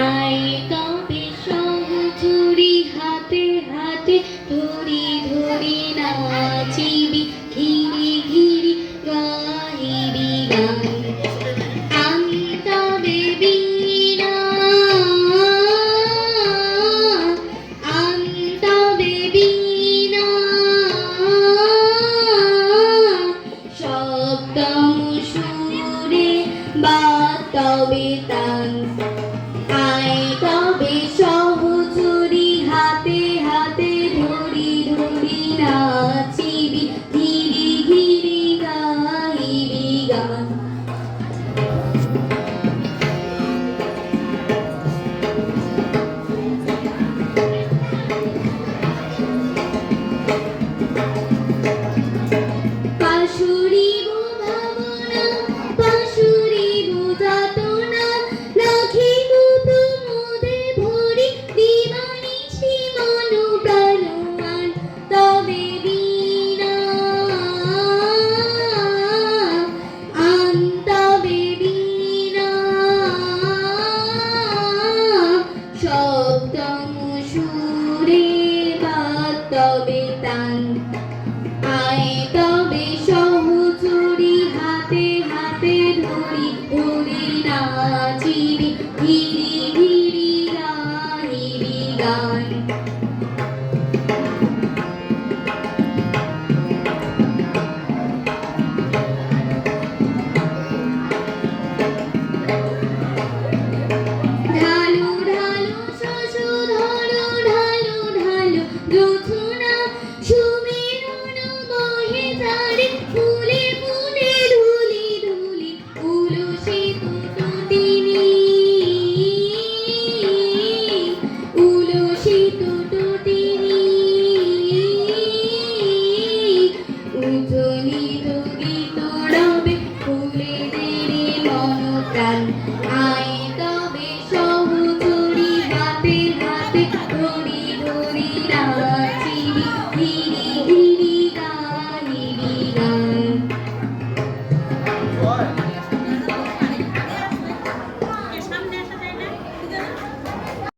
I তবে সহচুরি হাতে হাতে ধরি ধরি নাচিবি ঘিরি ঘিরি গাইবি গান আমি তবে বীণা আমি তবে বীণা সপ্তম সুরে বা তবে তান আই তবে সহচুরি হাতে হাতে ধরি ধরি নাচিবি ঘিরি ঘিরি গাইবি গান পাশুরিব ভাবনা পাশুরিব যাতনা রাখিব প্রমোদে ভরি দিবানিশি মন প্রাণমান তবে বীণা আন তবে বীণা সপ্তম সুরে বা তবে তান আই তবে সহচুরি হাতে হাতে ধরি ধরি নাচিবি ঘিরি ঘিরি গাইবি গান ঢালু ঢালু শশু ধরো ঢালু ঢালু জোছনা সুমেরুন বহে ঝাড়ে ফুলে ফুলে ধুলি ধুলি উলসিত টুটিনি উলসিত টুটিনি উজ্জ্বলিত গীত রবে ফুলে দেরে মন প্রাণ আই